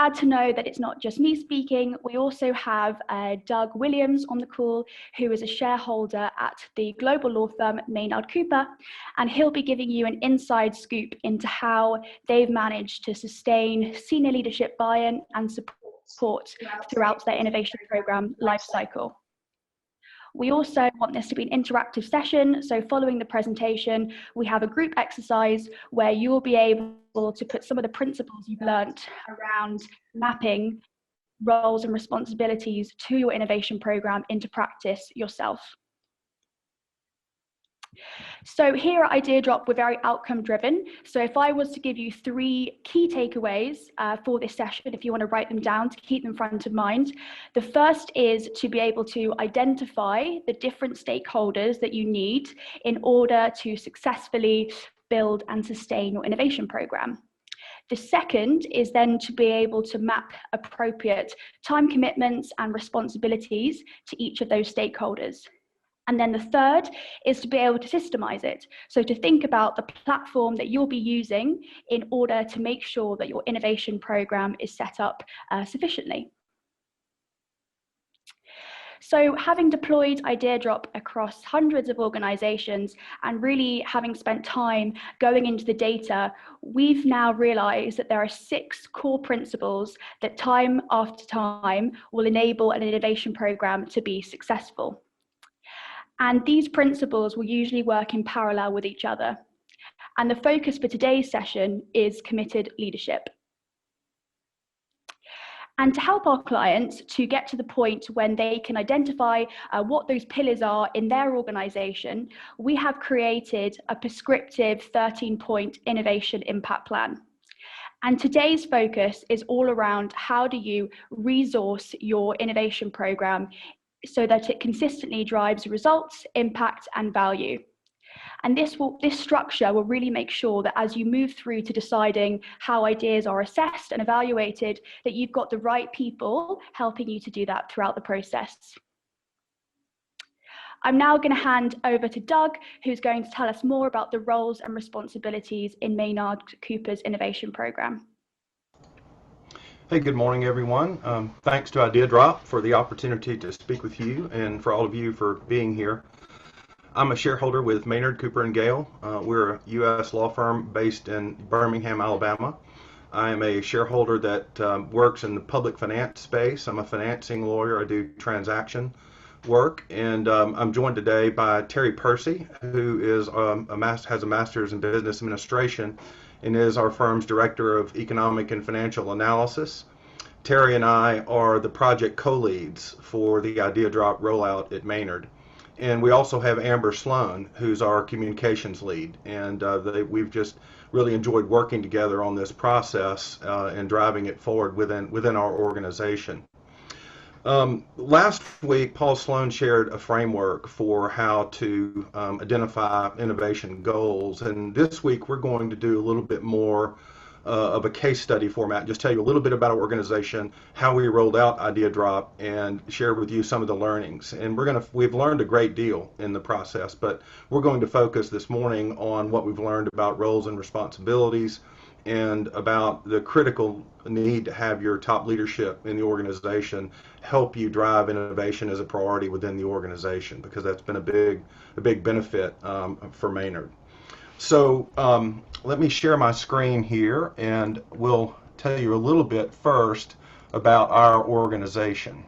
glad to know that it's not just me speaking. We also have Doug Williams on the call, who is a shareholder at the global law firm Maynard Cooper, and he'll be giving you an inside scoop into how they've managed to sustain senior leadership buy-in and support throughout their innovation program lifecycle. We also want this to be an interactive session, so following the presentation, we have a group exercise where you will be able to put some of the principles you've learnt around mapping roles and responsibilities to your innovation program into practice yourself. So here at Idea Drop, we're very outcome driven. So if I was to give you 3 key takeaways for this session, if you want to write them down to keep them front of mind, the first is to be able to identify the different stakeholders that you need in order to successfully build and sustain your innovation program. The second is then to be able to map appropriate time commitments and responsibilities to each of those stakeholders. And then the third is to be able to systemize it. So to think about the platform that you'll be using in order to make sure that your innovation program is set up sufficiently. So having deployed Idea Drop across hundreds of organizations and really having spent time going into the data, we've now realized that there are 6 core principles that time after time will enable an innovation program to be successful. And these principles will usually work in parallel with each other. And the focus for today's session is committed leadership. And to help our clients to get to the point when they can identify what those pillars are in their organization, we have created a prescriptive 13-point innovation impact plan. And today's focus is all around how do you resource your innovation program so that it consistently drives results, impact, and value. And this structure will really make sure that as you move through to deciding how ideas are assessed and evaluated, that you've got the right people helping you to do that throughout the process. I'm now going to hand over to Doug, who's going to tell us more about the roles and responsibilities in Maynard Cooper's innovation program. Hey, good morning, everyone. Thanks to Idea Drop for the opportunity to speak with you and for all of you for being here. I'm a shareholder with Maynard Cooper Gale. We're a U.S. law firm based in Birmingham, Alabama. I am a shareholder that works in the public finance space. I'm a financing lawyer. I do transaction work, and I'm joined today by Terry Percy, who is has a master's in business administration and is our firm's director of economic and financial analysis. Terry and I are the project co-leads for the Idea Drop rollout at Maynard. And we also have Amber Sloan, who's our communications lead. And we've just really enjoyed working together on this process and driving it forward within our organization. Last week, Paul Sloan shared a framework for how to identify innovation goals, and this week we're going to do a little bit more of a case study format, just tell you a little bit about our organization, how we rolled out Idea Drop, and share with you some of the learnings. And we've learned a great deal in the process, but we're going to focus this morning on what we've learned about roles and responsibilities, and about the critical need to have your top leadership in the organization help you drive innovation as a priority within the organization, because that's been a big benefit for Maynard. So let me share my screen here, and we'll tell you a little bit first about our organization.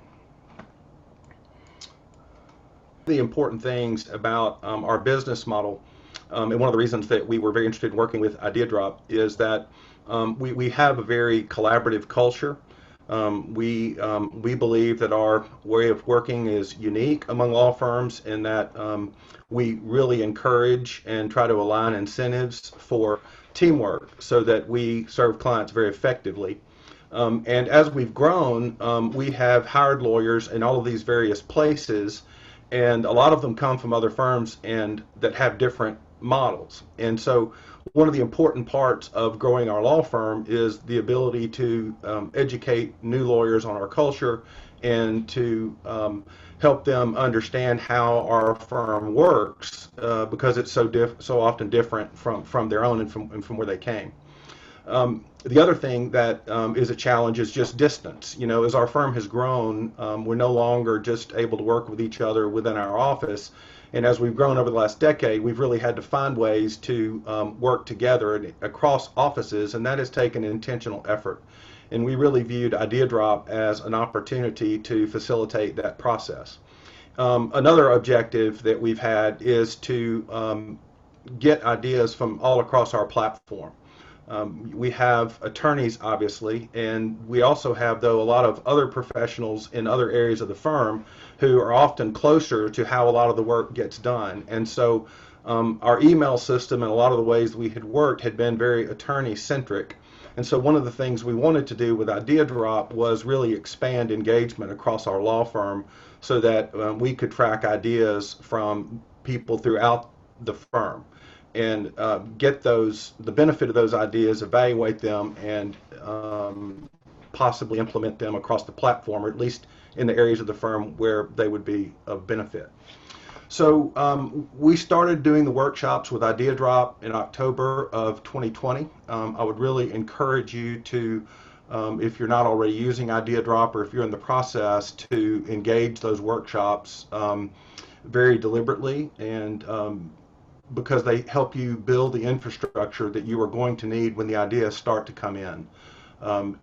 The important things about our business model, and one of the reasons that we were very interested in working with Idea Drop, is that we have a very collaborative culture. We believe that our way of working is unique among law firms, in that we really encourage and try to align incentives for teamwork so that we serve clients very effectively. And as we've grown, we have hired lawyers in all of these various places, and a lot of them come from other firms and that have different models. And so one of the important parts of growing our law firm is the ability to educate new lawyers on our culture and to help them understand how our firm works, because it's so often different from their own and from where they came. The other thing that is a challenge is just distance. As our firm has grown, we're no longer just able to work with each other within our office. And as we've grown over the last decade, we've really had to find ways to work together across offices, and that has taken intentional effort. And we really viewed Idea Drop as an opportunity to facilitate that process. Another objective that we've had is to get ideas from all across our platform. We have attorneys, obviously, and we also have, though, a lot of other professionals in other areas of the firm who are often closer to how a lot of the work gets done. And so our email system and a lot of the ways we had worked had been very attorney-centric. And so one of the things we wanted to do with Idea Drop was really expand engagement across our law firm so that we could track ideas from people throughout the firm and get the benefit of those ideas, evaluate them, and possibly implement them across the platform, or at least in the areas of the firm where they would be of benefit. So we started doing the workshops with Idea Drop in October of 2020. I would really encourage you to, if you're not already using Idea Drop or if you're in the process, to engage those workshops very deliberately, and because they help you build the infrastructure that you are going to need when the ideas start to come in.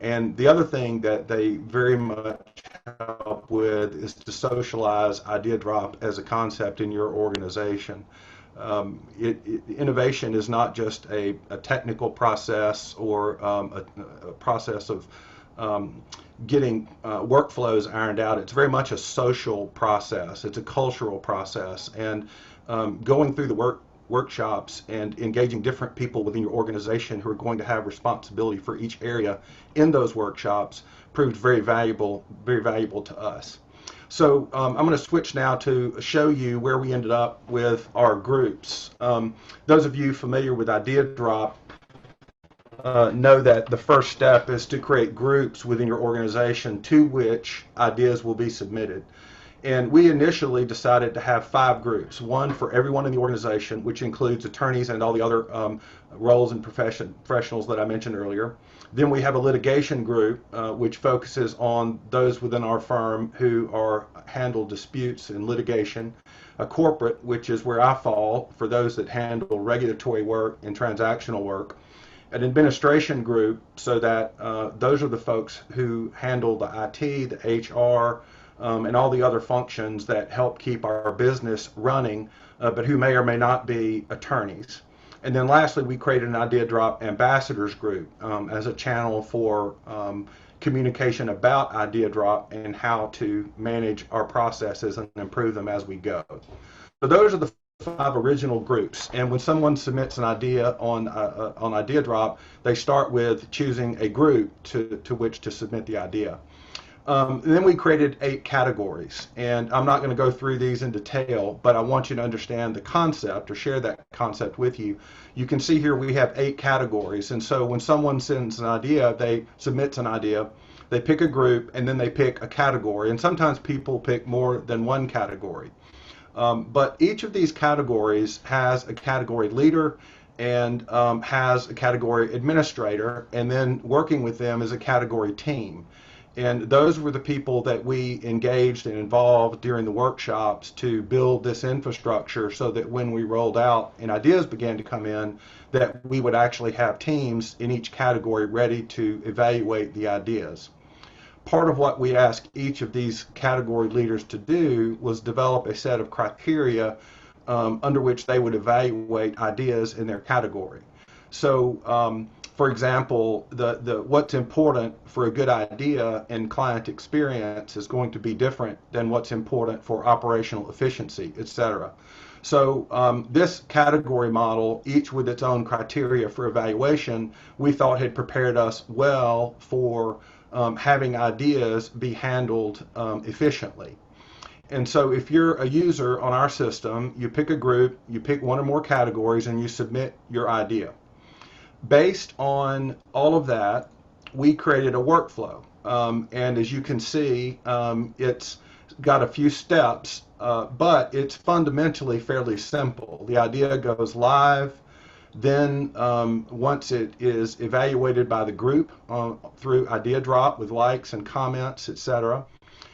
And the other thing that they very much help with is to socialize Idea Drop as a concept in your organization. Innovation is not just a technical process or a process of getting workflows ironed out. It's very much a social process. It's a cultural process. And going through the workshops and engaging different people within your organization who are going to have responsibility for each area in those workshops proved very valuable to us. So I'm going to switch now to show you where we ended up with our groups. Those of you familiar with Idea Drop know that the first step is to create groups within your organization to which ideas will be submitted. And we initially decided to have 5 groups, one for everyone in the organization, which includes attorneys and all the other roles and professionals that I mentioned earlier. Then we have a litigation group, which focuses on those within our firm who handle disputes and litigation. A corporate, which is where I fall, for those that handle regulatory work and transactional work. An administration group, so that those are the folks who handle the IT, the HR, and all the other functions that help keep our business running, but who may or may not be attorneys. And then lastly, we created an Idea Drop ambassadors group as a channel for communication about Idea Drop and how to manage our processes and improve them as we go. So those are the 5 original groups. And when someone submits an idea on Idea Drop, they start with choosing a group to which to submit the idea. Then we created 8 categories, and I'm not going to go through these in detail, but I want you to understand the concept or share that concept with you. You can see here we have 8 categories, and so when someone sends an idea, they submits an idea, they pick a group, and then they pick a category, and sometimes people pick more than one category. But each of these categories has a category leader and has a category administrator, and then working with them is a category team. And those were the people that we engaged and involved during the workshops to build this infrastructure so that when we rolled out and ideas began to come in, that we would actually have teams in each category ready to evaluate the ideas. Part of what we asked each of these category leaders to do was develop a set of criteria under which they would evaluate ideas in their category. So for example, what's important for a good idea and client experience is going to be different than what's important for operational efficiency, etc. So this category model, each with its own criteria for evaluation, we thought had prepared us well for having ideas be handled efficiently. And so if you're a user on our system, you pick a group, you pick one or more categories, and you submit your idea. Based on all of that, we created a workflow. And as you can see, it's got a few steps, but it's fundamentally fairly simple. The idea goes live, Then once it is evaluated by the group through idea drop with likes and comments, etc.,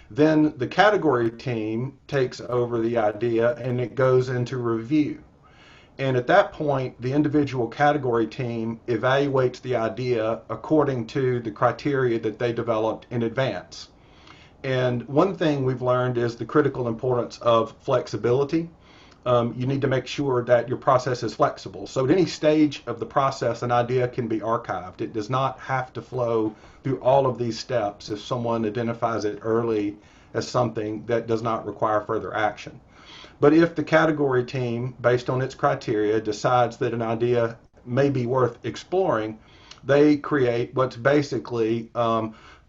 then the category team takes over the idea and it goes into review. And at that point, the individual category team evaluates the idea according to the criteria that they developed in advance. And one thing we've learned is the critical importance of flexibility. You need to make sure that your process is flexible. So at any stage of the process, an idea can be archived. It does not have to flow through all of these steps if someone identifies it early as something that does not require further action. But if the category team, based on its criteria, decides that an idea may be worth exploring, they create what's basically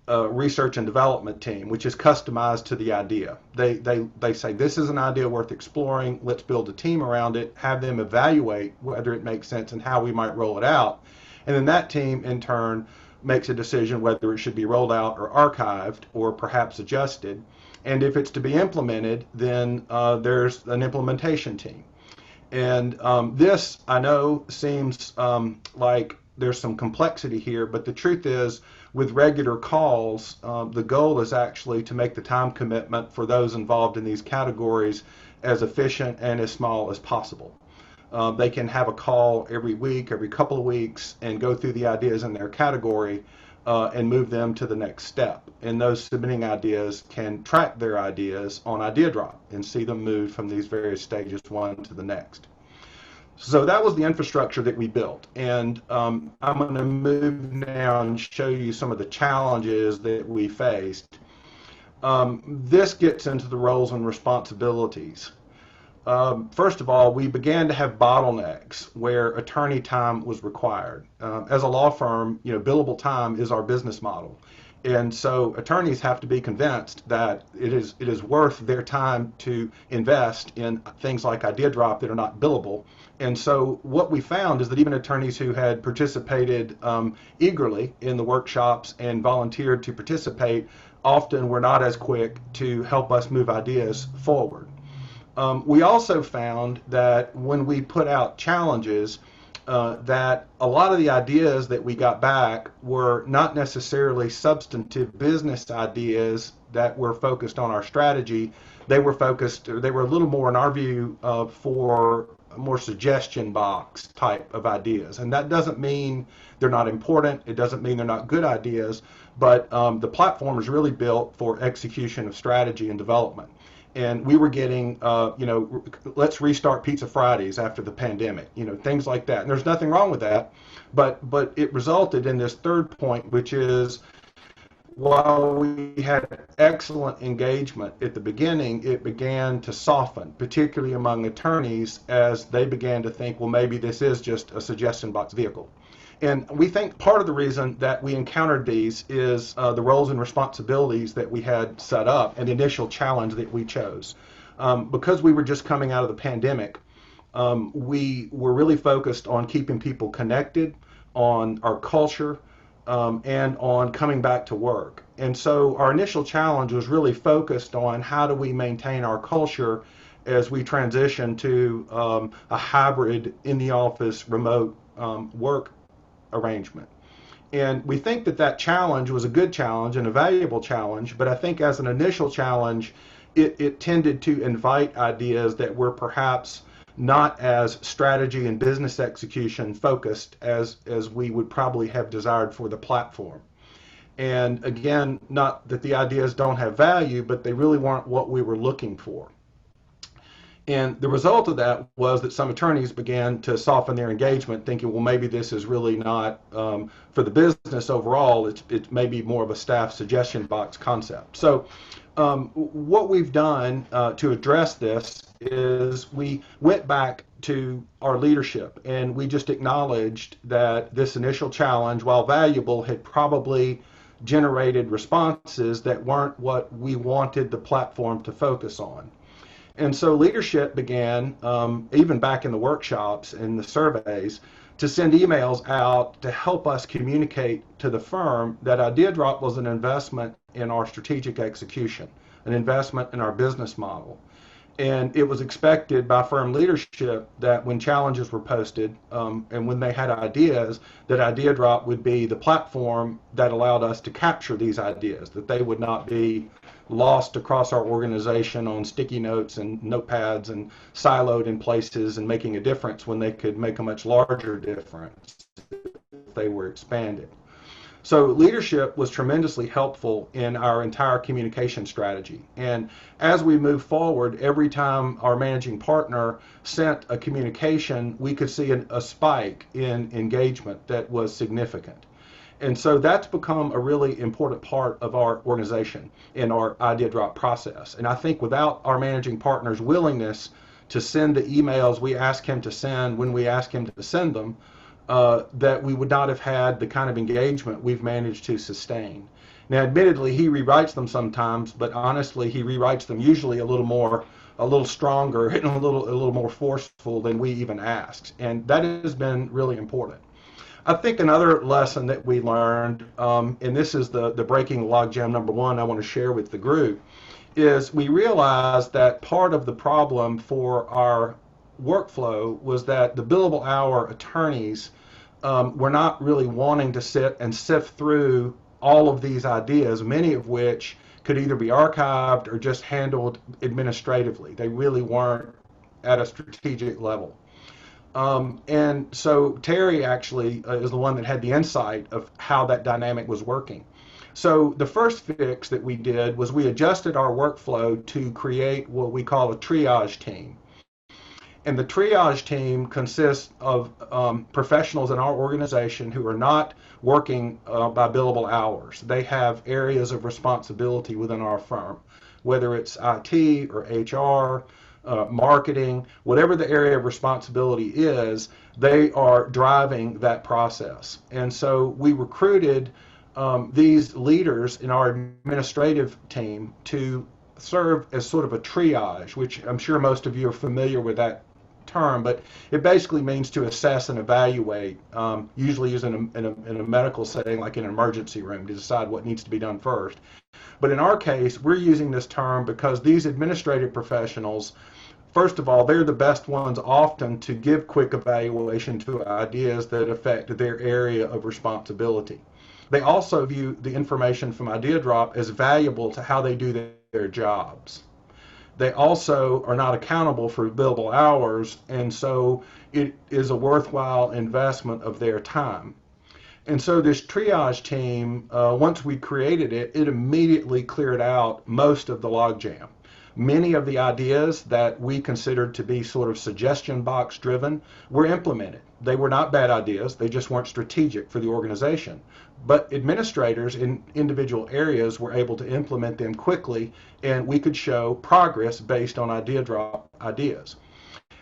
a research and development team, which is customized to the idea. They say, this is an idea worth exploring, let's build a team around it, have them evaluate whether it makes sense and how we might roll it out. And then that team, in turn, makes a decision whether it should be rolled out or archived or perhaps adjusted. And if it's to be implemented, then there's an implementation team. And this, I know, seems like there's some complexity here, but the truth is, with regular calls, the goal is actually to make the time commitment for those involved in these categories as efficient and as small as possible. They can have a call every week, every couple of weeks, and go through the ideas in their category and move them to the next step. And those submitting ideas can track their ideas on Idea Drop and see them move from these various stages one to the next. So that was the infrastructure that we built. And I'm going to move now and show you some of the challenges that we faced. This gets into the roles and responsibilities. First of all, we began to have bottlenecks where attorney time was required. As a law firm, billable time is our business model. And so attorneys have to be convinced that it is worth their time to invest in things like Idea Drop that are not billable. And so what we found is that even attorneys who had participated eagerly in the workshops and volunteered to participate often were not as quick to help us move ideas forward. We also found that when we put out challenges, that a lot of the ideas that we got back were not necessarily substantive business ideas that were focused on our strategy. They were a little more, in our view, for more suggestion box type of ideas. And that doesn't mean they're not important. It doesn't mean they're not good ideas, but the platform is really built for execution of strategy and development. And we were getting, let's restart Pizza Fridays after the pandemic, things like that. And there's nothing wrong with that, but it resulted in this third point, which is, while we had excellent engagement at the beginning, it began to soften, particularly among attorneys, as they began to think, well, maybe this is just a suggestion box vehicle. And we think part of the reason that we encountered these is the roles and responsibilities that we had set up and the initial challenge that we chose. Because we were just coming out of the pandemic, we were really focused on keeping people connected, on our culture, and on coming back to work. And so our initial challenge was really focused on how do we maintain our culture as we transition to a hybrid in-the-office remote work arrangement. And we think that challenge was a good challenge and a valuable challenge, but I think as an initial challenge, it tended to invite ideas that were perhaps not as strategy and business execution focused as we would probably have desired for the platform. And again, not that the ideas don't have value, but they really weren't what we were looking for. And the result of that was that some attorneys began to soften their engagement, thinking, well, maybe this is really not for the business overall. It's maybe more of a staff suggestion box concept. So what we've done to address this is we went back to our leadership and we just acknowledged that this initial challenge, while valuable, had probably generated responses that weren't what we wanted the platform to focus on. And so leadership began, even back in the workshops and the surveys, to send emails out to help us communicate to the firm that Idea Drop was an investment in our strategic execution, an investment in our business model. And it was expected by firm leadership that when challenges were posted and when they had ideas, that Idea Drop would be the platform that allowed us to capture these ideas, that they would not be lost across our organization on sticky notes and notepads and siloed in places and making a difference when they could make a much larger difference if they were expanded. So leadership was tremendously helpful in our entire communication strategy. And as we move forward, every time our managing partner sent a communication, we could see a spike in engagement that was significant. And so that's become a really important part of our organization in our idea drop process. And I think without our managing partner's willingness to send the emails we ask him to send when we ask him to send them, that we would not have had the kind of engagement we've managed to sustain. Now, admittedly, he rewrites them sometimes, but honestly, he rewrites them usually a little stronger and a little more forceful than we even asked. And that has been really important. I think another lesson that we learned, and this is the breaking logjam number one I want to share with the group, is we realized that part of the problem for our workflow was that the billable hour attorneys were not really wanting to sit and sift through all of these ideas, many of which could either be archived or just handled administratively. They really weren't at a strategic level. And so Terry actually is the one that had the insight of how that dynamic was working. So the first fix that we did was we adjusted our workflow to create what we call a triage team. And the triage team consists of professionals in our organization who are not working by billable hours. They have areas of responsibility within our firm, whether it's IT or HR, marketing, whatever the area of responsibility is, they are driving that process. And so we recruited these leaders in our administrative team to serve as sort of a triage, which I'm sure most of you are familiar with that term, but it basically means to assess and evaluate, usually used in a medical setting like in an emergency room to decide what needs to be done first. But in our case, we're using this term because these administrative professionals, first of all, they're the best ones often to give quick evaluation to ideas that affect their area of responsibility. They also view the information from Idea Drop as valuable to how they do their jobs. They also are not accountable for billable hours, and so it is a worthwhile investment of their time. And so this triage team, once we created it, it immediately cleared out most of the logjam. Many of the ideas that we considered to be sort of suggestion box driven were implemented. They were not bad ideas, they just weren't strategic for the organization. But administrators in individual areas were able to implement them quickly, and we could show progress based on Idea Drop ideas.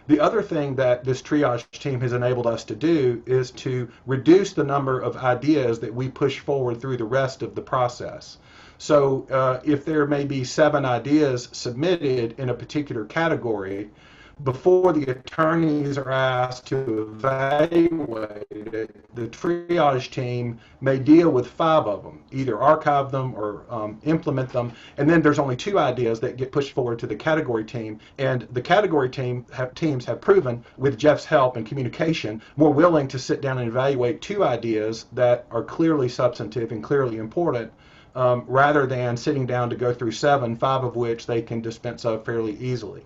The other thing that this triage team has enabled us to do is to reduce the number of ideas that we push forward through the rest of the process. So if there may be 7 ideas submitted in a particular category, before the attorneys are asked to evaluate it, the triage team may deal with 5 of them, either archive them or implement them, and then there's only 2 ideas that get pushed forward to the category team, and the category teams have proven, with Jeff's help and communication, more willing to sit down and evaluate 2 ideas that are clearly substantive and clearly important, rather than sitting down to go through 7, 5 of which they can dispense of fairly easily.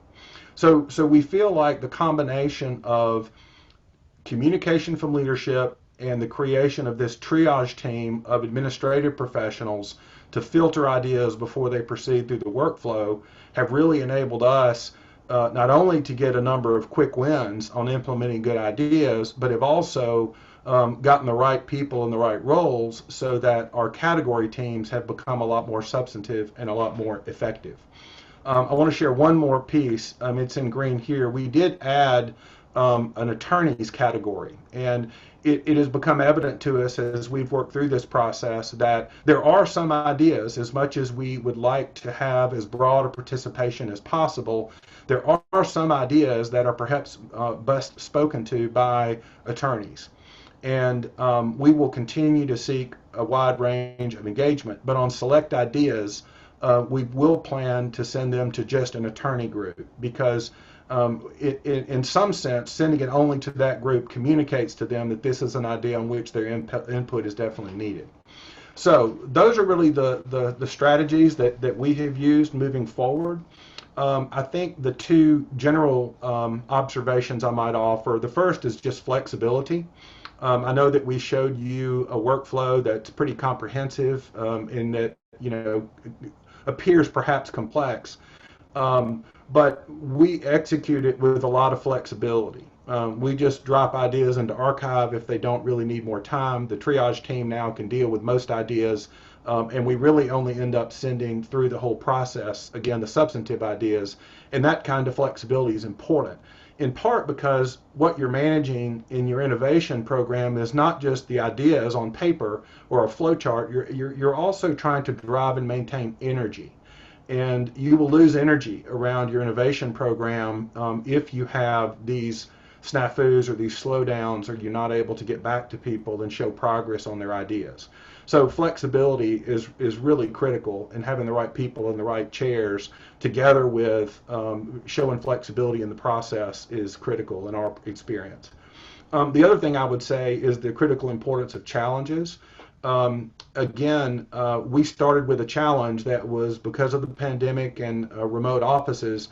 So we feel like the combination of communication from leadership and the creation of this triage team of administrative professionals to filter ideas before they proceed through the workflow have really enabled us not only to get a number of quick wins on implementing good ideas, but have also gotten the right people in the right roles so that our category teams have become a lot more substantive and a lot more effective. I want to share one more piece. It's in green here. We did add an attorneys category, and it has become evident to us as we've worked through this process that there are some ideas, as much as we would like to have as broad a participation as possible, there are some ideas that are perhaps best spoken to by attorneys. And we will continue to seek a wide range of engagement, but on select ideas, we will plan to send them to just an attorney group, because in some sense, sending it only to that group communicates to them that this is an idea on which their input is definitely needed. So those are really the strategies that we have used moving forward. I think the two general observations I might offer, the first is just flexibility. I know that we showed you a workflow that's pretty comprehensive, in that, appears perhaps complex, but we execute it with a lot of flexibility. We just drop ideas into archive if they don't really need more time. The triage team now can deal with most ideas, and we really only end up sending through the whole process, again, the substantive ideas, and that kind of flexibility is important, in part because what you're managing in your innovation program is not just the ideas on paper or a flow chart. You're also trying to drive and maintain energy. And you will lose energy around your innovation program if you have these snafus or these slowdowns, or you're not able to get back to people and show progress on their ideas. So flexibility is really critical, and having the right people in the right chairs together with showing flexibility in the process is critical in our experience. The other thing I would say is the critical importance of challenges. Again, we started with a challenge that was, because of the pandemic and remote offices,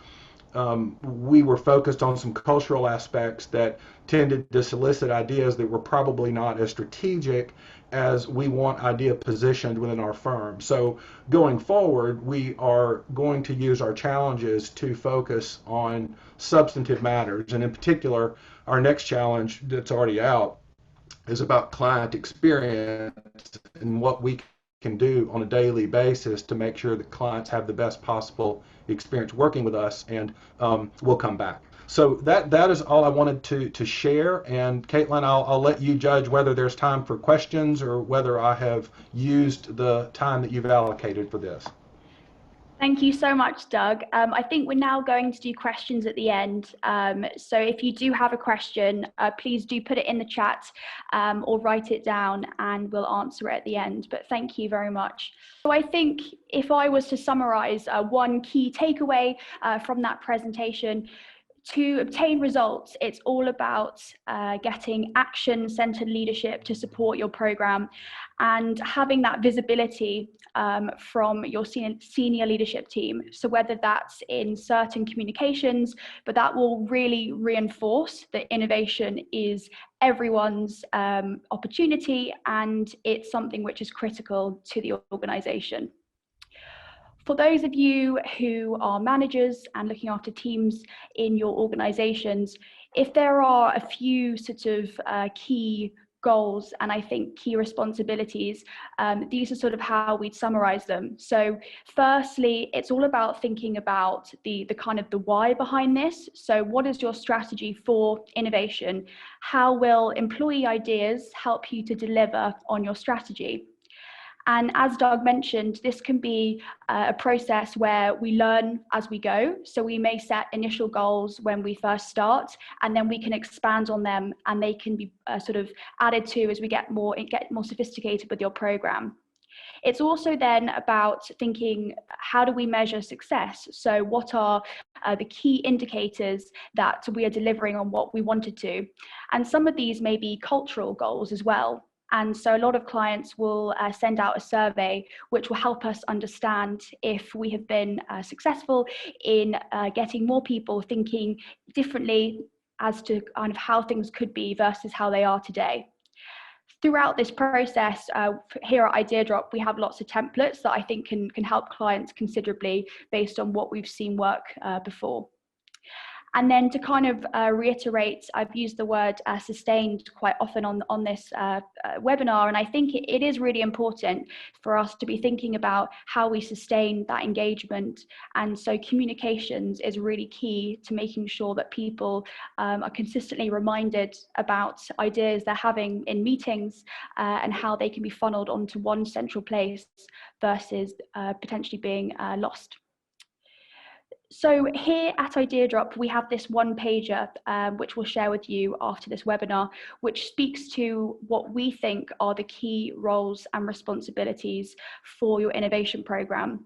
we were focused on some cultural aspects that tended to solicit ideas that were probably not as strategic as we want idea positioned within our firm. So going forward, we are going to use our challenges to focus on substantive matters. And in particular, our next challenge that's already out is about client experience and what we can do on a daily basis to make sure that clients have the best possible experience working with us, and we'll come back. So that is all I wanted to share. And Caitlin, I'll let you judge whether there's time for questions or whether I have used the time that you've allocated for this. Thank you so much, Doug. I think we're now going to do questions at the end. So if you do have a question, please do put it in the chat or write it down, and we'll answer it at the end. But thank you very much. So I think if I was to summarize one key takeaway from that presentation, to obtain results, it's all about getting action-centered leadership to support your program, and having that visibility from your senior leadership team. So whether that's in certain communications, but that will really reinforce that innovation is everyone's opportunity, and it's something which is critical to the organization. For those of you who are managers and looking after teams in your organizations, if there are a few sort of key goals and I think key responsibilities, these are sort of how we'd summarize them. So firstly, it's all about thinking about the kind of the why behind this. So what is your strategy for innovation? How will employee ideas help you to deliver on your strategy? And as Doug mentioned, this can be a process where we learn as we go. So we may set initial goals when we first start, and then we can expand on them, and they can be sort of added to as we get more sophisticated with your program. It's also then about thinking, how do we measure success? So what are the key indicators that we are delivering on what we wanted to? And some of these may be cultural goals as well. And so a lot of clients will send out a survey which will help us understand if we have been successful in getting more people thinking differently as to kind of how things could be versus how they are today. Throughout this process, here at IdeaDrop, we have lots of templates that I think can help clients considerably based on what we've seen work before. And then to kind of reiterate, I've used the word sustained quite often on this webinar, and I think it is really important for us to be thinking about how we sustain that engagement. And so communications is really key to making sure that people are consistently reminded about ideas they're having in meetings and how they can be funneled onto one central place versus potentially being lost. So here at IdeaDrop, we have this one pager, which we'll share with you after this webinar, which speaks to what we think are the key roles and responsibilities for your innovation program.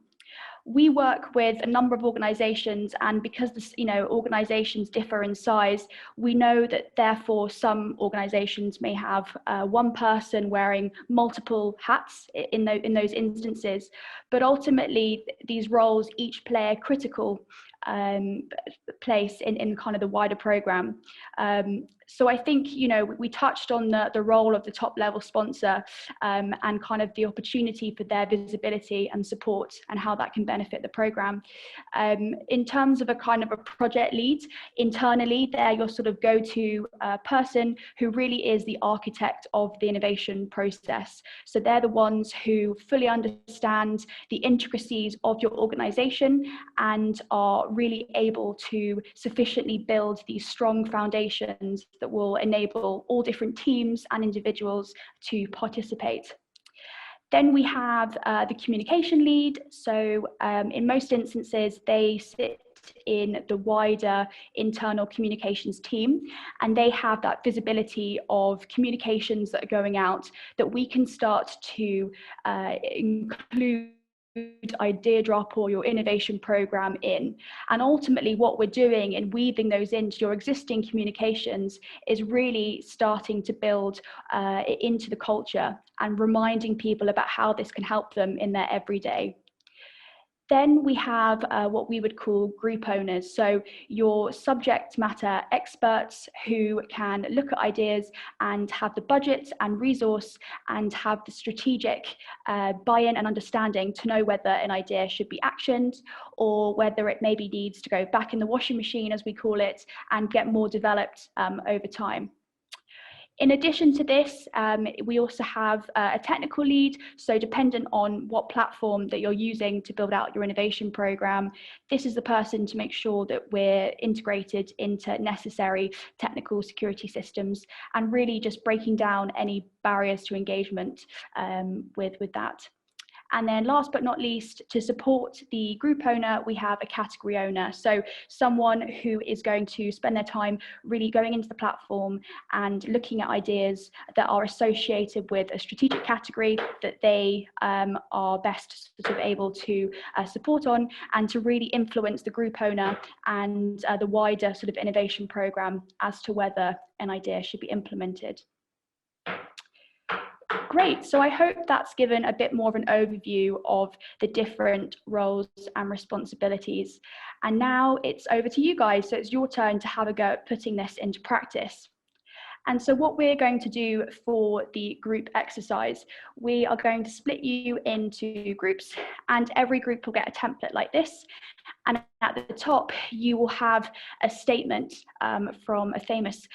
We work with a number of organizations, and because this, organizations differ in size, we know that therefore some organizations may have one person wearing multiple hats in those instances, but ultimately these roles each play a critical place in kind of the wider program. So I think, we touched on the role of the top level sponsor and kind of the opportunity for their visibility and support and how that can benefit the program. In terms of a kind of a project lead, internally, they're your sort of go-to person who really is the architect of the innovation process. So they're the ones who fully understand the intricacies of your organization and are really able to sufficiently build these strong foundations that will enable all different teams and individuals to participate. Then we have the communication lead. So in most instances, they sit in the wider internal communications team, and they have that visibility of communications that are going out that we can start to include idea drop or your innovation program in. And ultimately what we're doing in weaving those into your existing communications is really starting to build into the culture and reminding people about how this can help them in their everyday. Then we have what we would call group owners. So your subject matter experts who can look at ideas and have the budget and resource and have the strategic buy-in and understanding to know whether an idea should be actioned or whether it maybe needs to go back in the washing machine, as we call it, and get more developed over time. In addition to this, we also have a technical lead. So dependent on what platform that you're using to build out your innovation program, this is the person to make sure that we're integrated into necessary technical security systems and really just breaking down any barriers to engagement with that. And then last but not least, to support the group owner, we have a category owner. So someone who is going to spend their time really going into the platform and looking at ideas that are associated with a strategic category that they are best sort of able to support on, and to really influence the group owner and the wider sort of innovation program as to whether an idea should be implemented. Great, so I hope that's given a bit more of an overview of the different roles and responsibilities. And now it's over to you guys, so it's your turn to have a go at putting this into practice. And so what we're going to do for the group exercise, we are going to split you into groups, and every group will get a template like this. And at the top, you will have a statement from a famous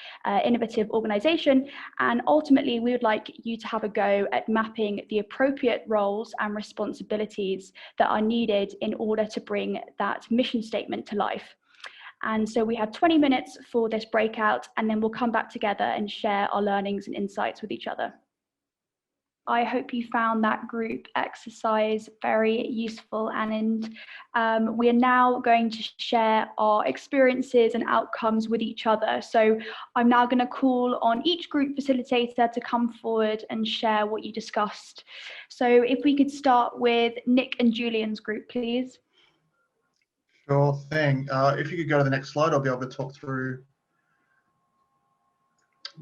innovative organization. And ultimately, we would like you to have a go at mapping the appropriate roles and responsibilities that are needed in order to bring that mission statement to life. And so we have 20 minutes for this breakout, and then we'll come back together and share our learnings and insights with each other. I hope you found that group exercise very useful, and we are now going to share our experiences and outcomes with each other. So I'm now going to call on each group facilitator to come forward and share what you discussed. So if we could start with Nick and Julian's group, please. Sure thing. If you could go to the next slide, I'll be able to talk through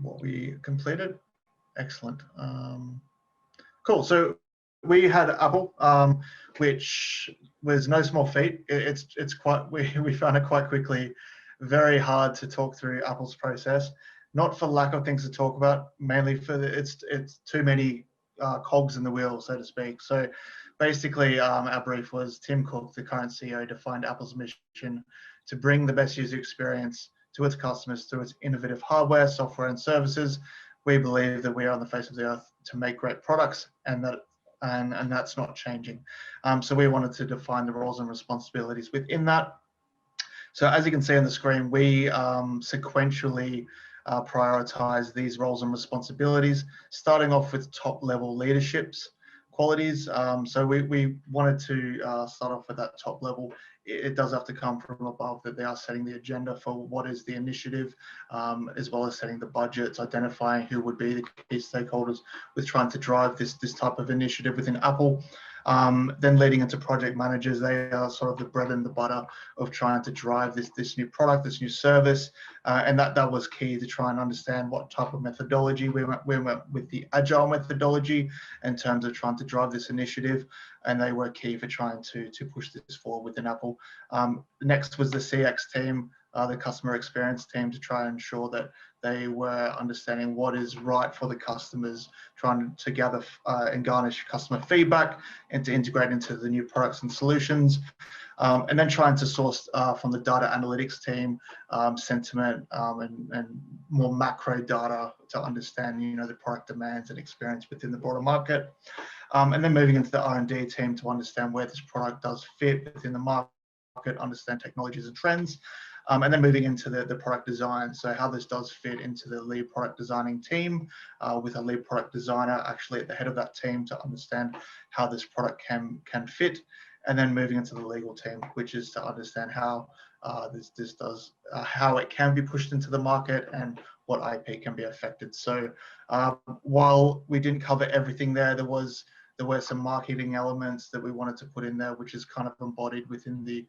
what we completed. Excellent. Cool. So we had Apple, which was no small feat. It's quite, we found it quite quickly very hard to talk through Apple's process, not for lack of things to talk about, mainly for it's too many cogs in the wheel, so to speak. So basically, our brief was Tim Cook, the current CEO, defined Apple's mission to bring the best user experience to its customers through its innovative hardware, software, and services. We believe that we are on the face of the earth to make great products, and that's not changing. So we wanted to define the roles and responsibilities within that. So as you can see on the screen, we sequentially prioritize these roles and responsibilities, starting off with top level leaderships qualities. So we wanted to start off with that top level. It does have to come from above, that they are setting the agenda for what is the initiative, as well as setting the budgets, identifying who would be the key stakeholders with trying to drive this type of initiative within Apple. Then leading into project managers, they are sort of the bread and the butter of trying to drive this new product, this new service. And that was key to try and understand what type of methodology. We went with the agile methodology in terms of trying to drive this initiative, and they were key for trying to push this forward within Apple. Next was the CX team, the customer experience team, to try and ensure that they were understanding what is right for the customers, trying to gather and garnish customer feedback and to integrate into the new products and solutions. And then trying to source from the data analytics team sentiment and more macro data to understand, the product demands and experience within the broader market. And then moving into the R&D team to understand where this product does fit within the market, understand technologies and trends. And then moving into the product design, so how this does fit into the lead product designing team, with a lead product designer actually at the head of that team to understand how this product can fit. And then moving into the legal team, which is to understand how how it can be pushed into the market and what IP can be affected. So while we didn't cover everything there were some marketing elements that we wanted to put in there, which is kind of embodied within the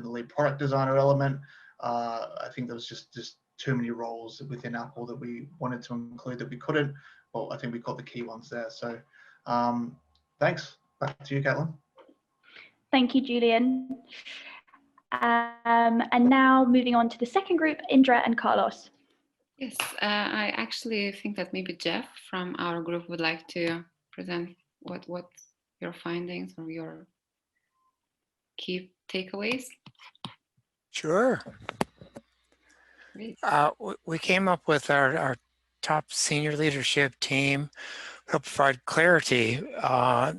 lead product designer element. I think there was just too many roles within Apple that we wanted to include that we couldn't. Well, I think we got the key ones there. So thanks. Back to you, Caitlin. Thank you, Julian. And now moving on to the second group, Indra and Carlos. Yes, I actually think that maybe Jeff from our group would like to present what your findings or your key takeaways. Sure. Great. We came up with our top senior leadership team to provide clarity,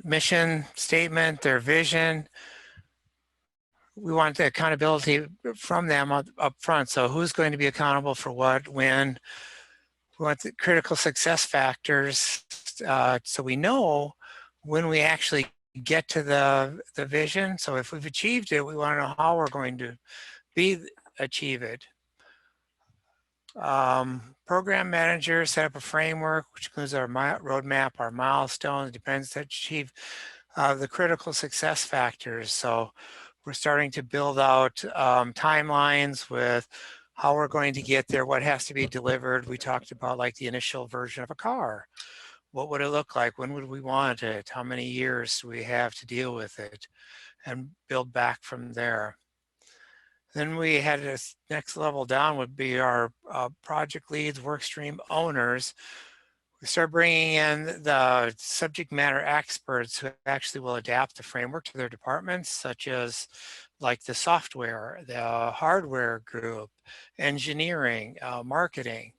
mission statement, their vision. We want the accountability from them up front. So who's going to be accountable for what, when? We want the critical success factors, so we know when we actually get to the vision. So if we've achieved it, we want to know how we're going to achieve it. Program managers set up a framework which includes our roadmap, our milestones, depends to achieve the critical success factors. So we're starting to build out timelines with how we're going to get there, what has to be delivered. We talked about like the initial version of a car. What would it look like? When would we want it? How many years do we have to deal with it? And build back from there. Then we had this next level down would be our project leads, workstream owners. We start bringing in the subject matter experts who actually will adapt the framework to their departments, such as like the software, the hardware group, engineering, marketing,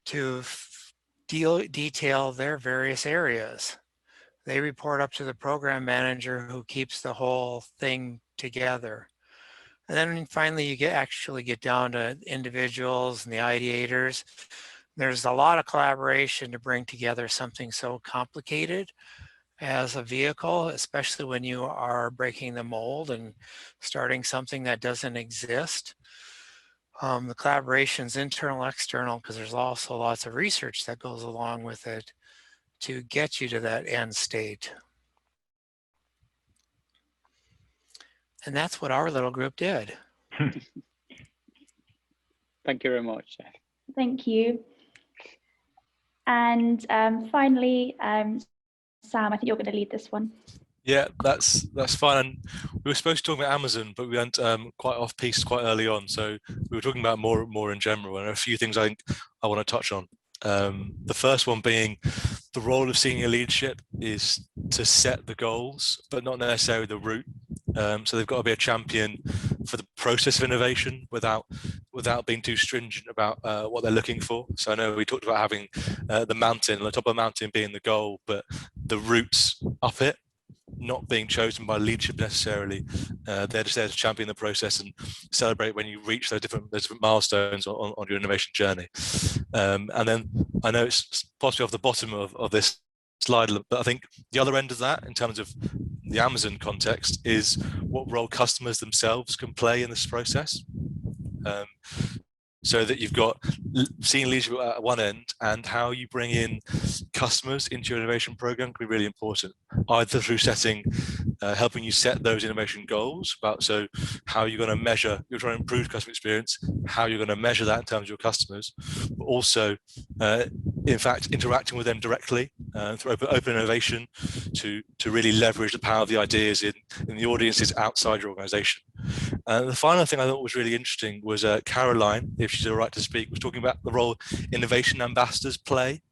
to detail their various areas. They report up to the program manager who keeps the whole thing together. And then finally, you actually get down to individuals and the ideators. There's a lot of collaboration to bring together something so complicated as a vehicle, especially when you are breaking the mold and starting something that doesn't exist. The collaboration's internal, external, because there's also lots of research that goes along with it to get you to that end state. And that's what our little group did. Thank you very much. Thank you. And finally, Sam, I think you're going to lead this one. Yeah, that's fine. And we were supposed to talk about Amazon, but we went quite off piece quite early on. So we were talking about more in general, and a few things I think I want to touch on. The first one being the role of senior leadership is to set the goals, but not necessarily the route. So they've got to be a champion for the process of innovation without being too stringent about what they're looking for. So I know we talked about having the mountain, the top of the mountain being the goal, but the routes up it not being chosen by leadership necessarily. They're just there to champion the process and celebrate when you reach those different milestones on your innovation journey. And then I know it's possibly off the bottom of this slide, but I think the other end of that, in terms of the Amazon context, is what role customers themselves can play in this process. so that you've got senior leadership at one end, and how you bring in customers into your innovation program can be really important, either through helping you set those innovation goals about, so how you're going to measure, you're trying to improve customer experience, how you're going to measure that in terms of your customers, but also in fact interacting with them directly through open innovation to really leverage the power of the ideas in the audiences outside your organization. The final thing I thought was really interesting was Caroline, if she's all right to speak, was talking about the role innovation ambassadors play,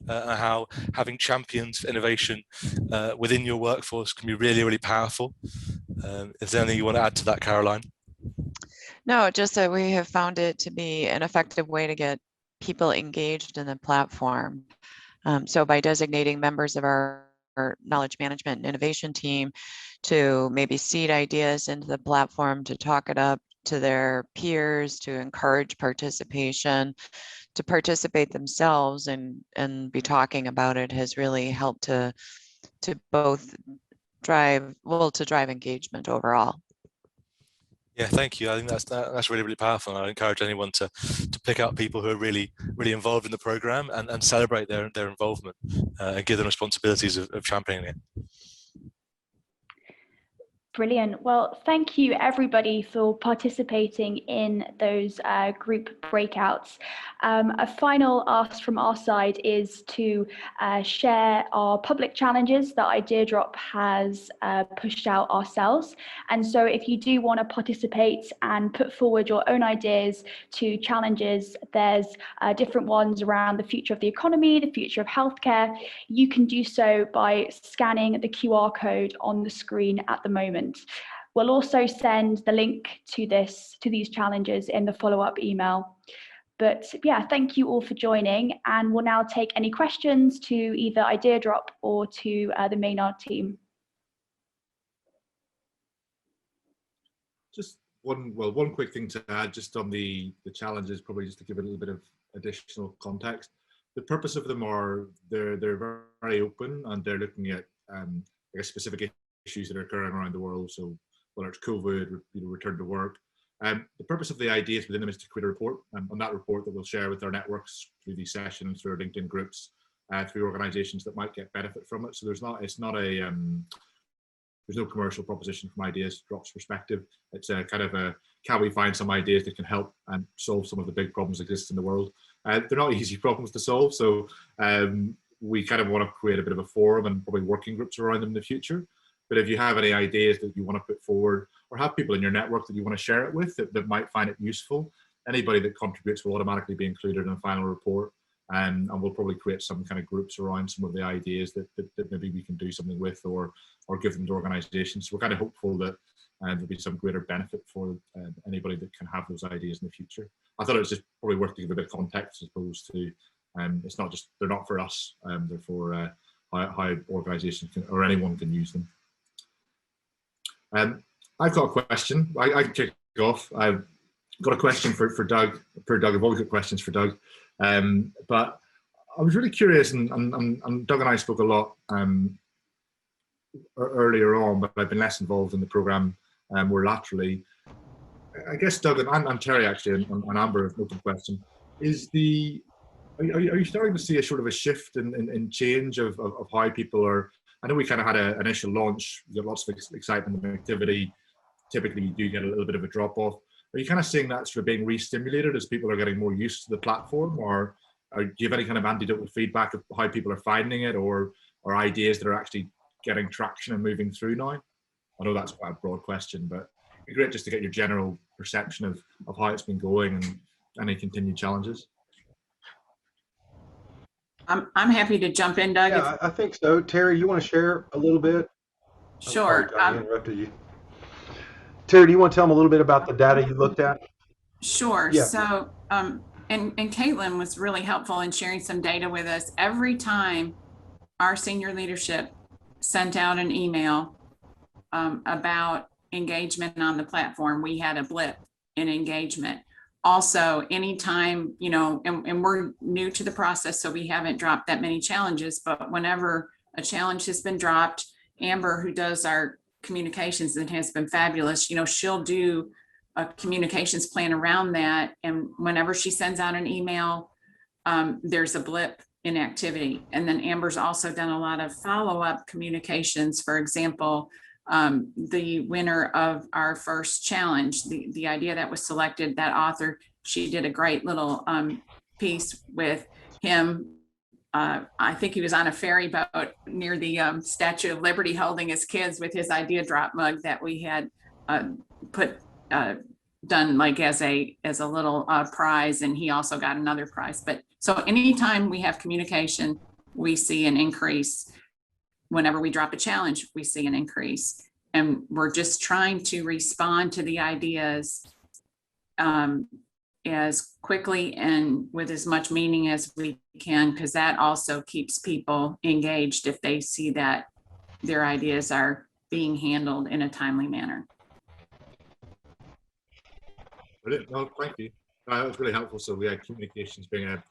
how having champions for innovation within your workforce can be really, really powerful. Is there anything you want to add to that, Caroline? No, just that we have found it to be an effective way to get people engaged in the platform. So by designating members of our knowledge management and innovation team to maybe seed ideas into the platform, to talk it up to their peers, to encourage participation, to participate themselves and be talking about it, has really helped to both drive engagement overall. Yeah, thank you. I think that's really, really powerful. And I encourage anyone to pick out people who are really, really involved in the program and celebrate their involvement and give them responsibilities of championing it. Brilliant. Well, thank you everybody for participating in those group breakouts. A final ask from our side is to share our public challenges that IdeaDrop has pushed out ourselves. And so if you do want to participate and put forward your own ideas to challenges, there's different ones around the future of the economy, the future of healthcare. You can do so by scanning the QR code on the screen at the moment. We'll also send the link to these challenges in the follow-up email. But yeah, thank you all for joining, and we'll now take any questions to either IdeaDrop or to the Maynard team. Just one quick thing to add, just on the challenges, probably just to give it a little bit of additional context. The purpose of them are they're very open, and they're looking at I guess specific issues that are occurring around the world. So whether it's COVID, return to work. The purpose of the ideas within them is to create a report, on that report that we'll share with our networks through these sessions, through our LinkedIn groups, through organizations that might get benefit from it. So there's no commercial proposition from IdeaDrop's perspective. It's a kind of a, can we find some ideas that can help and solve some of the big problems that exist in the world? They're not easy problems to solve. So we kind of want to create a bit of a forum and probably working groups around them in the future. But if you have any ideas that you want to put forward, or have people in your network that you want to share it with that might find it useful, anybody that contributes will automatically be included in a final report. And we'll probably create some kind of groups around some of the ideas that maybe we can do something with, or give them to organizations. So we're kind of hopeful that there'll be some greater benefit for anybody that can have those ideas in the future. I thought it was just probably worth to give a bit of context, as opposed to it's not just, they're not for us, they're for how organizations can, or anyone can use them. I've got a question. I can kick off. I've got a question for Doug. I've always got questions for Doug. But I was really curious, and Doug and I spoke a lot earlier on, but I've been less involved in the program more laterally. I guess Doug and Terry actually, and Amber, an open question, is are you starting to see a sort of a shift in change of how people are? I know we kind of had an initial launch, you got lots of excitement and activity. Typically you do get a little bit of a drop off. Are you kind of seeing that sort of being re-stimulated as people are getting more used to the platform, or do you have any kind of anecdotal feedback of how people are finding it, or ideas that are actually getting traction and moving through now? I know that's quite a broad question, but it'd be great just to get your general perception of how it's been going and any continued challenges. I'm happy to jump in, Doug. Yeah, I think so. Terry, you want to share a little bit? Sure. I interrupted you. Terry, do you want to tell them a little bit about the data you looked at? Sure. Yeah. So, and Caitlin was really helpful in sharing some data with us. Every time our senior leadership sent out an email about engagement on the platform, we had a blip in engagement. Also, anytime, and we're new to the process, so we haven't dropped that many challenges, but whenever a challenge has been dropped, Amber, who does our communications and has been fabulous, she'll do a communications plan around that. And whenever she sends out an email, there's a blip in activity. And then Amber's also done a lot of follow-up communications. For example, the winner of our first challenge, the idea that was selected, that author, she did a great little piece with him. I think he was on a ferry boat near the Statue of Liberty holding his kids with his idea drop mug that we had done like as a little prize, and he also got another prize. But so anytime we have communication, we see an increase. Whenever we drop a challenge, we see an increase, and we're just trying to respond to the ideas as quickly and with as much meaning as we can, because that also keeps people engaged if they see that their ideas are being handled in a timely manner. Brilliant. No, thank you. That was really helpful. So yeah, communications being a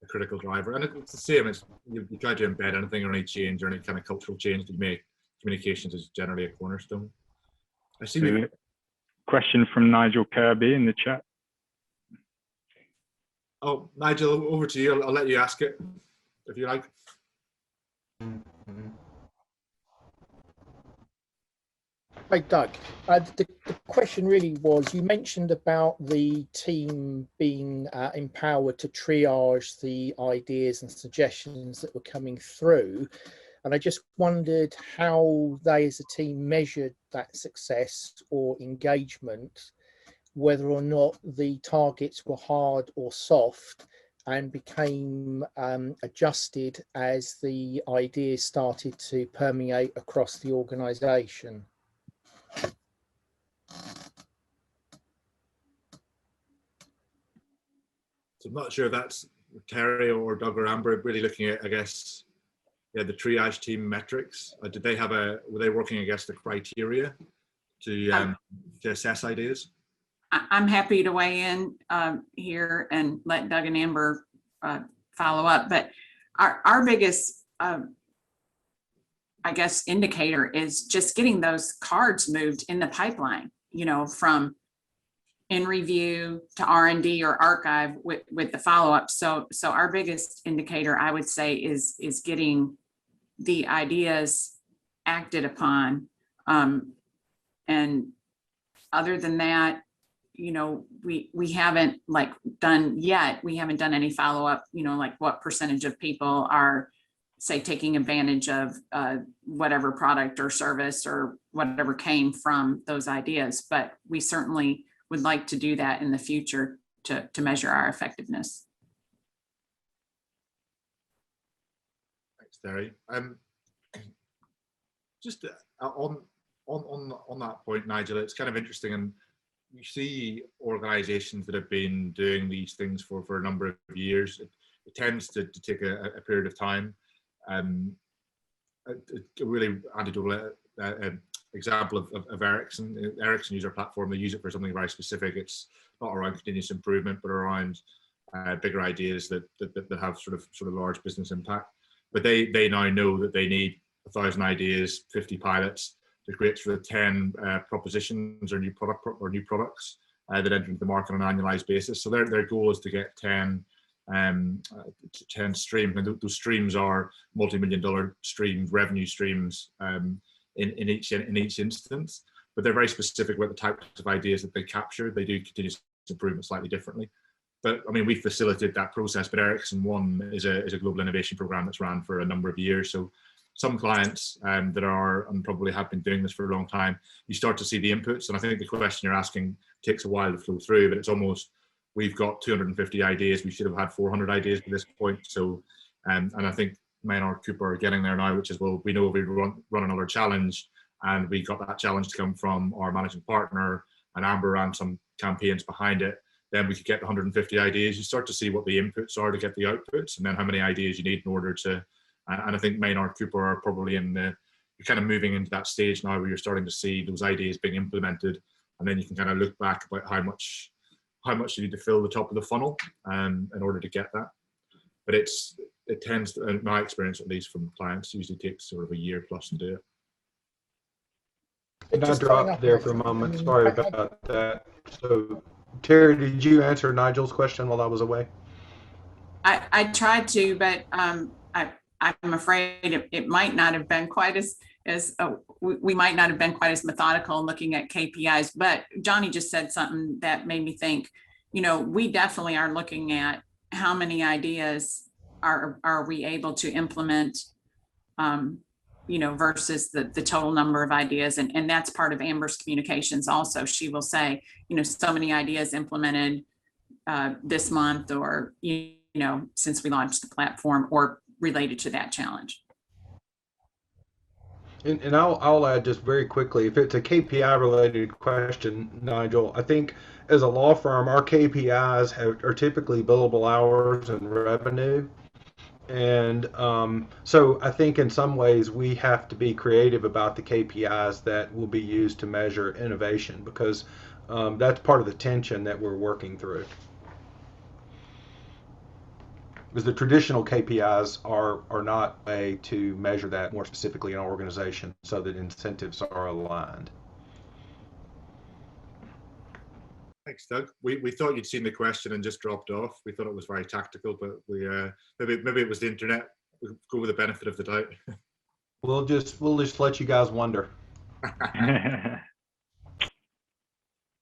critical driver, and it's the same as you try to embed anything or any change or any kind of cultural change that you make. Communications is generally a cornerstone. I see a question from Nigel Kirby in the chat. Oh, Nigel, over to you. I'll let you ask it if you like. Hi, Doug. The question really was, you mentioned about the team being empowered to triage the ideas and suggestions that were coming through. And I just wondered how they as a team measured that success or engagement, whether or not the targets were hard or soft, and became adjusted as the ideas started to permeate across the organisation. So I'm not sure if that's Terry or Doug or Amber really looking at, I guess, yeah, the triage team metrics. Did they have were they working against the criteria to assess ideas? I'm happy to weigh in here and let Doug and Amber follow up. But our biggest, I guess, indicator is just getting those cards moved in the pipeline, you know, from in review to R&D or archive with the follow-up. So our biggest indicator, I would say, is getting the ideas acted upon. And other than that, you know, we haven't done any follow-up, you know, like what percentage of people are, say, taking advantage of whatever product or service or whatever came from those ideas. But we certainly would like to do that in the future to measure our effectiveness. Thanks, Terry. Just on that point, Nigel, it's kind of interesting, and you see organizations that have been doing these things for a number of years. It tends to take a period of time. A really anecdotal example of Ericsson. Ericsson use our platform. They use it for something very specific. It's not around continuous improvement, but around bigger ideas that have sort of large business impact. But they now know that they need 1,000 ideas, 50 pilots to create sort of 10 propositions or new products that enter into the market on an annualized basis. So their goal is to get 10 streams, and those streams are multi-million-dollar streams, revenue streams in each instance. But they're very specific about the types of ideas that they capture. They do continuous improvement slightly differently. But I mean, we facilitated that process. But Ericsson One is a global innovation program that's ran for a number of years. So some clients that are and probably have been doing this for a long time, you start to see the inputs. And I think the question you're asking takes a while to flow through, but it's almost, we've got 250 ideas. We should have had 400 ideas at this point. So, and I think Maynard Cooper are getting there now, which is, well, we know we run another challenge, and we got that challenge to come from our managing partner, and Amber ran some campaigns behind it. Then we could get 150 ideas. You start to see what the inputs are to get the outputs, and then how many ideas you need in order to. And I think Maynard Cooper are probably you're kind of moving into that stage now where you're starting to see those ideas being implemented, and then you can kind of look back about how much you need to fill the top of the funnel in order to get that. But it tends to, in my experience at least from clients, usually takes sort of a year plus to do it. And I Just following dropped up there on for a that, I moment. mean, Sorry about that. So, Terry, did you answer Nigel's question while I was away? I tried to, but I'm afraid it might not have been quite as we might not have been quite as methodical in looking at KPIs. But Johnny just said something that made me think. You know, we definitely are looking at how many ideas are we able to implement. You know, versus the total number of ideas, and that's part of Amber's communications. Also, she will say, you know, so many ideas implemented this month, or you know, since we launched the platform, or related to that challenge. And I'll add just very quickly, if it's a KPI related question, Nigel, I think as a law firm, our KPIs are typically billable hours and revenue. And so I think in some ways we have to be creative about the KPIs that will be used to measure innovation, because that's part of the tension that we're working through. Because the traditional KPIs are not a way to measure that more specifically in our organization so that incentives are aligned. Thanks, Doug. We thought you'd seen the question and just dropped off. We thought it was very tactical, but we maybe it was the internet. We'll go with the benefit of the doubt. We'll just let you guys wonder.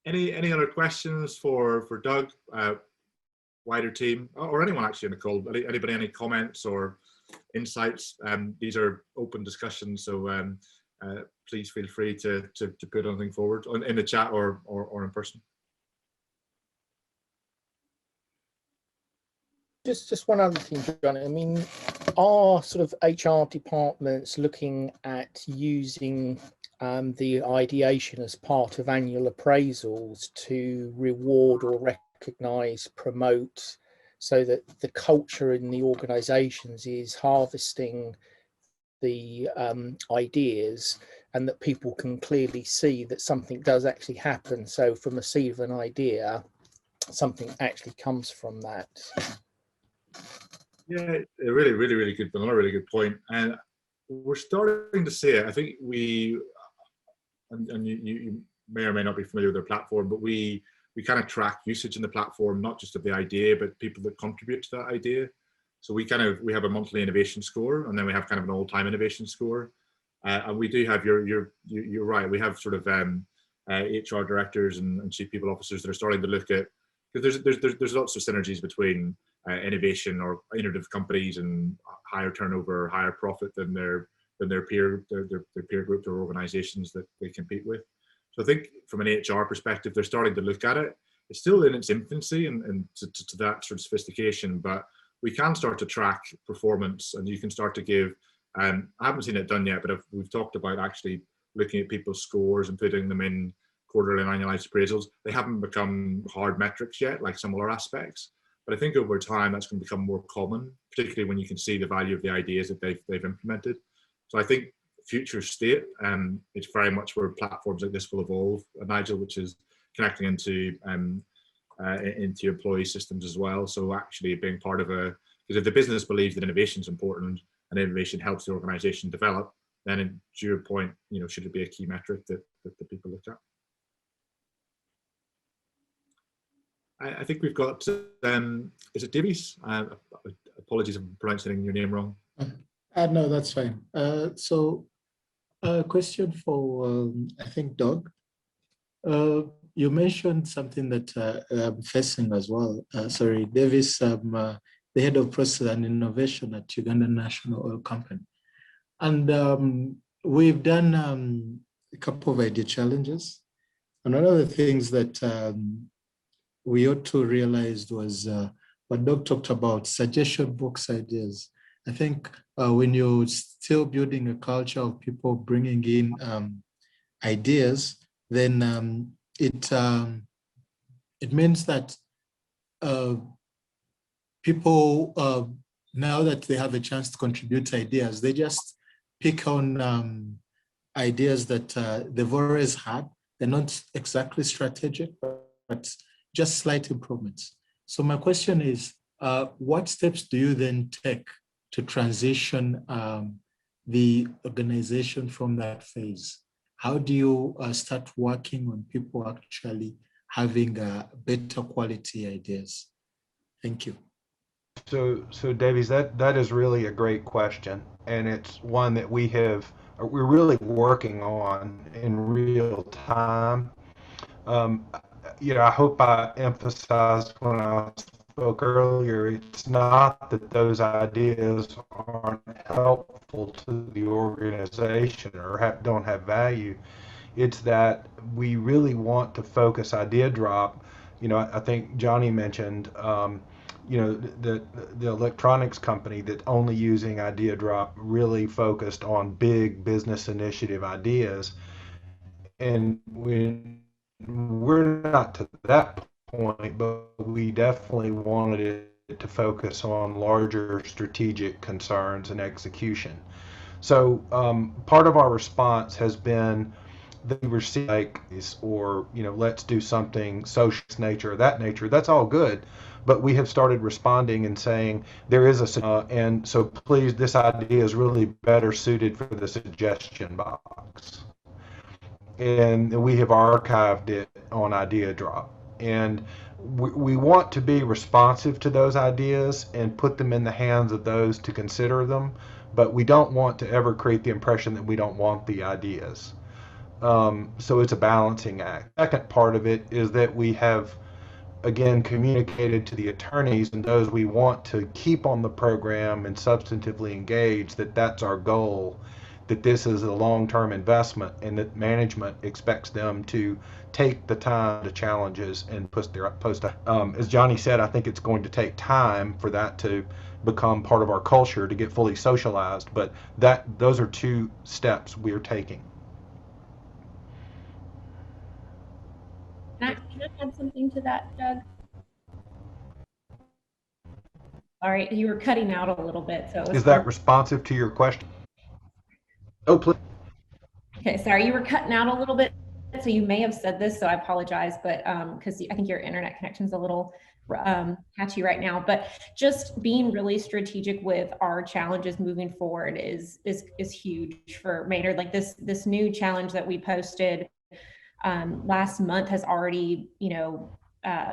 Any other questions for Doug, wider team, or anyone actually in the call? Anybody, any comments or insights? These are open discussions, so please feel free to put anything forward in the chat or in person. Just one other thing, John. I mean, are sort of HR departments looking at using the ideation as part of annual appraisals to reward or recognize, promote, so that the culture in the organizations is harvesting the ideas, and that people can clearly see that something does actually happen? So from a seed of an idea, something actually comes from that. Yeah, a really good, another really good point. And we're starting to see it. I think and you may or may not be familiar with their platform, but we kind of track usage in the platform, not just of the idea, but people that contribute to that idea. So we have a monthly innovation score, and then we have kind of an all-time innovation score. And we do have you're right. We have sort of HR directors and chief people officers that are starting to look at, because there's lots of synergies between innovation or innovative companies and higher turnover, higher profit than their peer group or organizations that they compete with. So I think from an HR perspective, they're starting to look at it. It's still in its infancy and to that sort of sophistication, but we can start to track performance, and you can start to give, I haven't seen it done yet, but we've talked about actually looking at people's scores and putting them in quarterly and annualized appraisals. They haven't become hard metrics yet, like some other aspects. But I think over time that's going to become more common, particularly when you can see the value of the ideas that they've implemented. So I think future state, it's very much where platforms like this will evolve, Nigel, which is connecting into employee systems as well. So actually being part of because if the business believes that innovation is important and innovation helps the organization develop, then to your point, should it be a key metric that the people look at? I think we've got, is it devise? Apologies if I'm pronouncing your name wrong. No, that's fine. So a question for, I think, Doug. You mentioned something that I'm facing as well. Sorry, Davis, the head of process and innovation at Uganda National Oil Company. And we've done a couple of idea challenges. And one of the things that we ought to realize was what Doug talked about, suggestion box ideas. I think when you're still building a culture of people bringing in ideas, then it means that people, now that they have a chance to contribute ideas, they just pick on ideas that they've always had. They're not exactly strategic, but just slight improvements. So my question is, what steps do you then take to transition the organization from that phase? how do you start working on people actually having better quality ideas? Thank you. So Davies, that is really a great question, and it's one that we're really working on in real time. Um, I hope I emphasized when I spoke earlier, it's not that those ideas aren't helpful to the organization or don't have value. It's that we really want to focus idea drop. I think Johnny mentioned, the electronics company that only using idea drop really focused on big business initiative ideas. And we're not to that point, but we definitely wanted it to focus on larger strategic concerns and execution. So part of our response has been that we receive like or let's do something social nature or that nature. That's all good, but we have started responding and saying there is and so please, this idea is really better suited for the suggestion box, and we have archived it on idea drop. And we want to be responsive to those ideas and put them in the hands of those to consider them, but we don't want to ever create the impression that we don't want the ideas. So it's a balancing act. Second part of it is that we have, again, communicated to the attorneys and those we want to keep on the program and substantively engage that that's our goal, that this is a long-term investment, and that management expects them to take the time to challenges and post. As Johnny said, I think it's going to take time for that to become part of our culture to get fully socialized, but those are two steps we're taking. Can I add something to that, Doug? All right, you were cutting out a little bit, so is that responsive to your question? Oh, please. Okay, sorry, you were cutting out a little bit, so you may have said this, so I apologize, but because I think your internet connection's a little patchy right now. But just being really strategic with our challenges moving forward is huge for Maynard. Like this new challenge that we posted last month has already,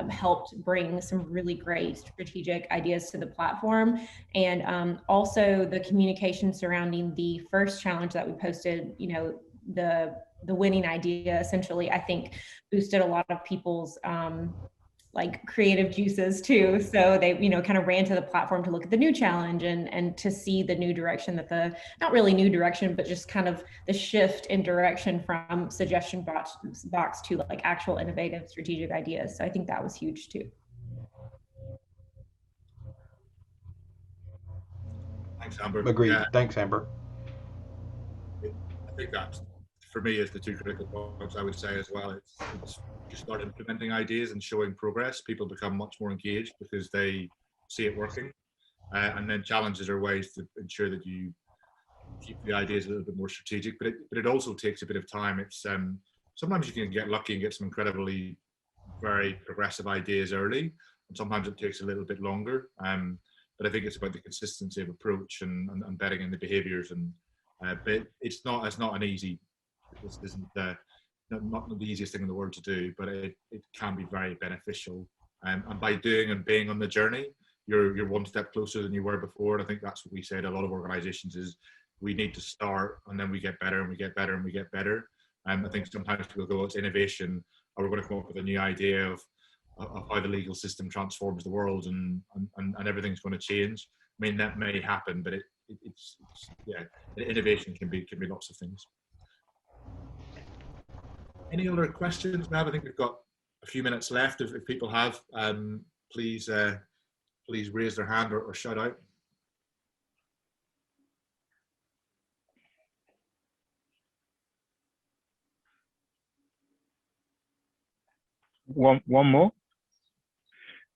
helped bring some really great strategic ideas to the platform. And also the communication surrounding the first challenge that we posted, the winning idea, essentially, I think boosted a lot of people's like creative juices too. So they, kind of ran to the platform to look at the new challenge and to see the new direction that not really new direction, but just kind of the shift in direction from suggestion box to like actual innovative strategic ideas. So I think that was huge too. Thanks, Amber. Agreed. Yeah, Thanks, Amber. I think that for me is the two critical points I would say as well. It's you start implementing ideas and showing progress, people become much more engaged because they see it working. And then challenges are ways to ensure that you keep the ideas a little bit more strategic, but it also takes a bit of time. It's sometimes you can get lucky and get some incredibly very progressive ideas early, and sometimes it takes a little bit longer. But I think it's about the consistency of approach and embedding in the behaviors. And but it's not an easy. This isn't not the easiest thing in the world to do, but it can be very beneficial. And by doing and being on the journey, you're one step closer than you were before. And I think that's what we say to a lot of organizations is we need to start and then we get better and we get better and we get better. And I think sometimes people go, it's innovation, or we're going to come up with a new idea of how the legal system transforms the world and everything's going to change. I mean, that may happen, but it's innovation can be lots of things. Any other questions, Mav? I think we've got a few minutes left. If people have, please raise their hand or shout out. One more.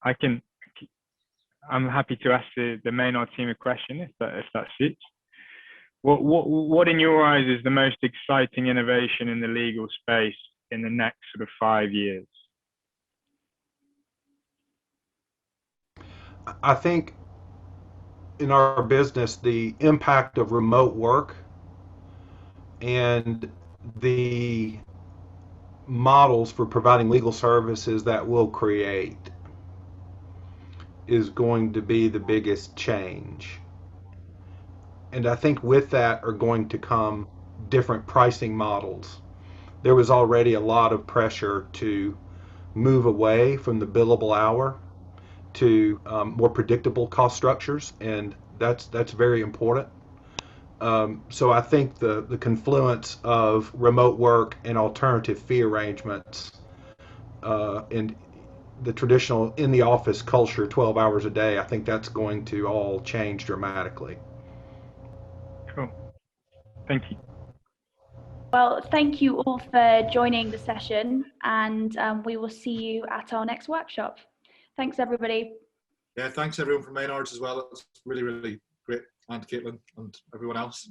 I'm happy to ask the Maynard team a question if that suits. What in your eyes is the most exciting innovation in the legal space in the next sort of 5 years? I think in our business, the impact of remote work and the models for providing legal services that we'll create is going to be the biggest change. And I think with that are going to come different pricing models. There was already a lot of pressure to move away from the billable hour to more predictable cost structures, and that's very important. So I think the confluence of remote work and alternative fee arrangements and the traditional in the office culture, 12 hours a day, I think that's going to all change dramatically. Cool. Thank you. Well, thank you all for joining the session, and we will see you at our next workshop. Thanks, everybody. Yeah, thanks everyone from Maynard's as well. It's really, really great. And Caitlin and everyone else.